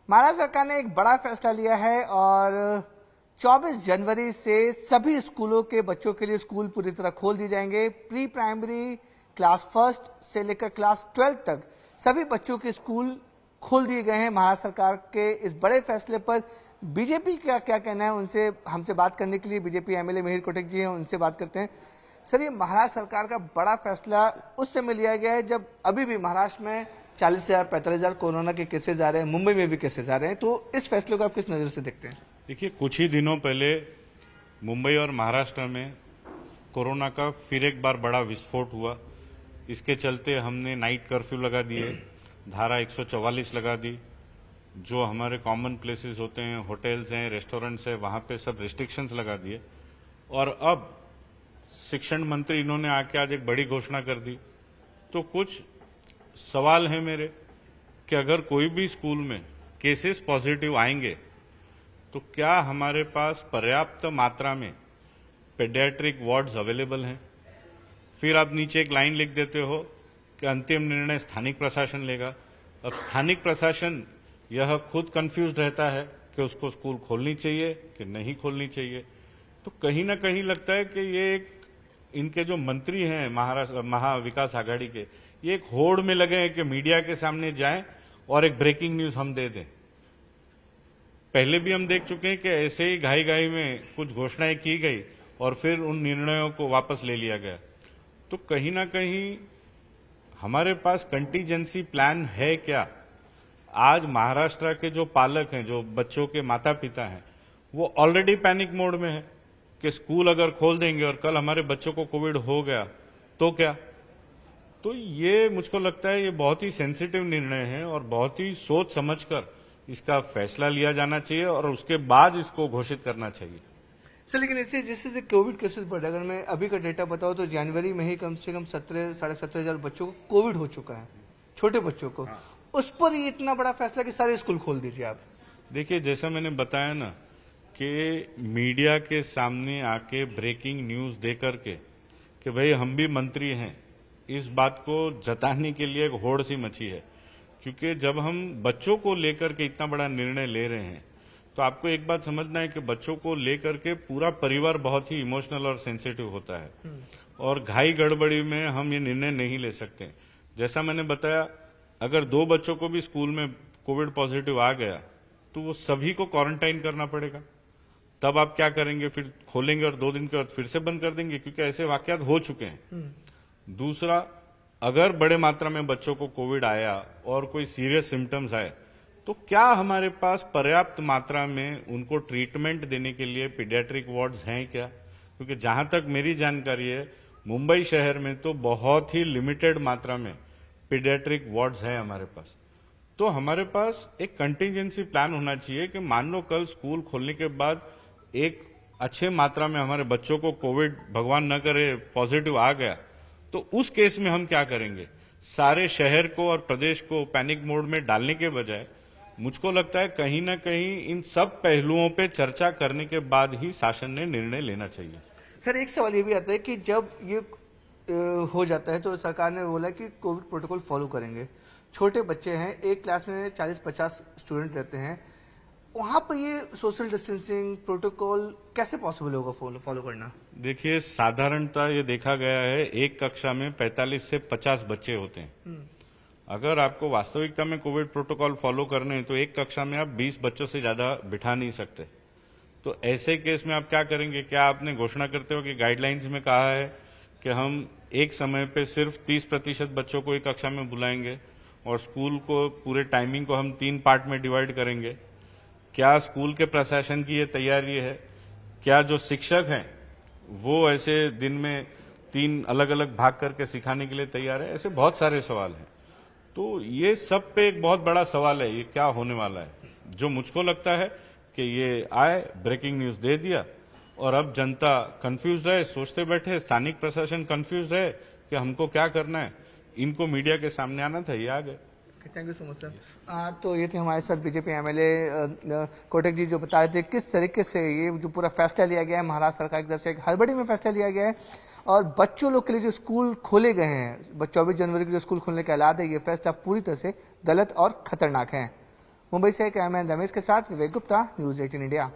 महाराष्ट्र सरकार ने एक बड़ा फैसला लिया है और 24 जनवरी से सभी स्कूलों के बच्चों के लिए स्कूल पूरी तरह खोल दिए जाएंगे। प्री प्राइमरी क्लास फर्स्ट से लेकर क्लास 12 तक सभी बच्चों के स्कूल खोल दिए गए हैं। महाराष्ट्र सरकार के इस बड़े फैसले पर बीजेपी का क्या कहना है, उनसे हमसे बात करने के लिए बीजेपी एमएलए मिहिर कोटक जी हैं, उनसे बात करते हैं। सर, ये महाराष्ट्र सरकार का बड़ा फैसला उस समय लिया गया है जब अभी भी महाराष्ट्र में 40,000 45,000 कोरोना के केसेज आ रहे हैं, मुंबई में भी केसेज आ रहे हैं, तो इस फैसले को आप किस नजर से देखते हैं? देखिए, कुछ ही दिनों पहले मुंबई और महाराष्ट्र में कोरोना का फिर एक बार बड़ा विस्फोट हुआ। इसके चलते हमने नाइट कर्फ्यू लगा दिए, धारा 144 लगा दी। जो हमारे कॉमन प्लेसेस होते हैं, होटल्स हैं, रेस्टोरेंट्स हैं, वहां पे सब रिस्ट्रिक्शंस लगा दिए। और अब शिक्षण मंत्री इन्होंने आके आज एक बड़ी घोषणा कर दी। तो कुछ सवाल है मेरे कि अगर कोई भी स्कूल में केसेस पॉजिटिव आएंगे तो क्या हमारे पास पर्याप्त मात्रा में पेडियाट्रिक वार्ड्स अवेलेबल हैं? फिर आप नीचे एक लाइन लिख देते हो कि अंतिम निर्णय स्थानिक प्रशासन लेगा। अब स्थानिक प्रशासन यह खुद कंफ्यूज रहता है कि उसको स्कूल खोलनी चाहिए कि नहीं खोलनी चाहिए। तो कहीं ना कहीं लगता है कि ये एक इनके जो मंत्री हैं महाराष्ट्र महाविकास आघाड़ी के, ये एक होड़ में लगे हैं कि मीडिया के सामने जाएं और एक ब्रेकिंग न्यूज हम दे दें। पहले भी हम देख चुके हैं कि ऐसे ही घाई घाई में कुछ घोषणाएं की गई और फिर उन निर्णयों को वापस ले लिया गया। तो कहीं ना कहीं हमारे पास कंटीजेंसी प्लान है क्या? आज महाराष्ट्र के जो पालक हैं, जो बच्चों के माता पिता हैं, वो ऑलरेडी पैनिक मोड में है कि स्कूल अगर खोल देंगे और कल हमारे बच्चों को कोविड हो गया तो क्या? तो ये मुझको लगता है ये बहुत ही सेंसिटिव निर्णय है और बहुत ही सोच समझकर इसका फैसला लिया जाना चाहिए और उसके बाद इसको घोषित करना चाहिए। सर, लेकिन इससे जिससे कोविड केसेस बढ़ रहे हैं, अगर मैं अभी का डेटा बताऊं तो जनवरी में ही कम से कम 17,000 बच्चों को कोविड हो चुका है, छोटे बच्चों को। उस पर ये इतना बड़ा फैसला कि सारे स्कूल खोल दीजिए आप। देखिए, जैसा मैंने बताया ना कि मीडिया के सामने आके ब्रेकिंग न्यूज दे करके कि भाई हम भी मंत्री हैं, इस बात को जताने के लिए एक होड़ सी मची है। क्योंकि जब हम बच्चों को लेकर के इतना बड़ा निर्णय ले रहे हैं तो आपको एक बात समझना है कि बच्चों को लेकर के पूरा परिवार बहुत ही इमोशनल और सेंसिटिव होता है और घाई गड़बड़ी में हम ये निर्णय नहीं ले सकते। जैसा मैंने बताया, अगर 2 बच्चों को भी स्कूल में कोविड पॉजिटिव आ गया तो वो सभी को क्वारंटाइन करना पड़ेगा। तब आप क्या करेंगे? फिर खोलेंगे और 2 दिन के बाद फिर से बंद कर देंगे, क्योंकि ऐसे वाकयात हो चुके हैं। दूसरा, अगर बड़े मात्रा में बच्चों को कोविड आया और कोई सीरियस सिम्टम्स आए तो क्या हमारे पास पर्याप्त मात्रा में उनको ट्रीटमेंट देने के लिए पीडियाट्रिक वार्ड्स हैं क्या? क्योंकि जहां तक मेरी जानकारी है, मुंबई शहर में तो बहुत ही लिमिटेड मात्रा में पीडियाट्रिक वार्ड्स हैं हमारे पास। तो हमारे पास एक कंटीजेंसी प्लान होना चाहिए कि मान लो कल स्कूल खोलने के बाद एक अच्छे मात्रा में हमारे बच्चों को कोविड, भगवान न करे, पॉजिटिव आ गया तो उस केस में हम क्या करेंगे? सारे शहर को और प्रदेश को पैनिक मोड में डालने के बजाय मुझको लगता है कहीं ना कहीं इन सब पहलुओं पे चर्चा करने के बाद ही शासन ने निर्णय लेना चाहिए। सर, एक सवाल ये भी आता है कि जब ये हो जाता है तो सरकार ने बोला कि कोविड प्रोटोकॉल फॉलो करेंगे। छोटे बच्चे हैं, एक क्लास में 40-50 स्टूडेंट रहते हैं, वहां पर ये सोशल डिस्टेंसिंग प्रोटोकॉल कैसे पॉसिबल होगा फॉलो करना? देखिए, साधारणतः ये देखा गया है एक कक्षा में 45 से 50 बच्चे होते हैं। अगर आपको वास्तविकता में कोविड प्रोटोकॉल फॉलो करने हैं तो एक कक्षा में आप 20 बच्चों से ज्यादा बिठा नहीं सकते। तो ऐसे केस में आप क्या करेंगे? क्या आपने घोषणा करते हो कि गाइडलाइंस में कहा है कि हम एक समय पे सिर्फ 30% बच्चों को एक कक्षा में बुलाएंगे और स्कूल को पूरे टाइमिंग को हम 3 पार्ट में डिवाइड करेंगे? क्या स्कूल के प्रशासन की ये तैयारी है? क्या जो शिक्षक हैं वो ऐसे दिन में 3 अलग अलग भाग करके सिखाने के लिए तैयार है? ऐसे बहुत सारे सवाल हैं। तो ये सब पे एक बहुत बड़ा सवाल है, ये क्या होने वाला है। जो मुझको लगता है कि ये आए, ब्रेकिंग न्यूज दे दिया और अब जनता कंफ्यूज रहे, सोचते बैठे, स्थानिक प्रशासन कंफ्यूज रहे कि हमको क्या करना है। इनको मीडिया के सामने आना था, ये आ गए। Thank you so much sir. तो ये थे हमारे साथ बीजेपी एमएलए कोटक जी, जो बता रहे थे किस तरीके से ये जो पूरा फैसला लिया गया है महाराष्ट्र सरकार की तरफ से, एक हड़बड़ी में फैसला लिया गया है और बच्चों लोग के लिए जो स्कूल खोले गए हैं, 24 जनवरी को जो स्कूल खोलने का ऐलान है, ये फैसला पूरी तरह से गलत और खतरनाक है। मुंबई से कैमरामैन रमेश के साथ विवेक गुप्ता, न्यूज 18 इंडिया।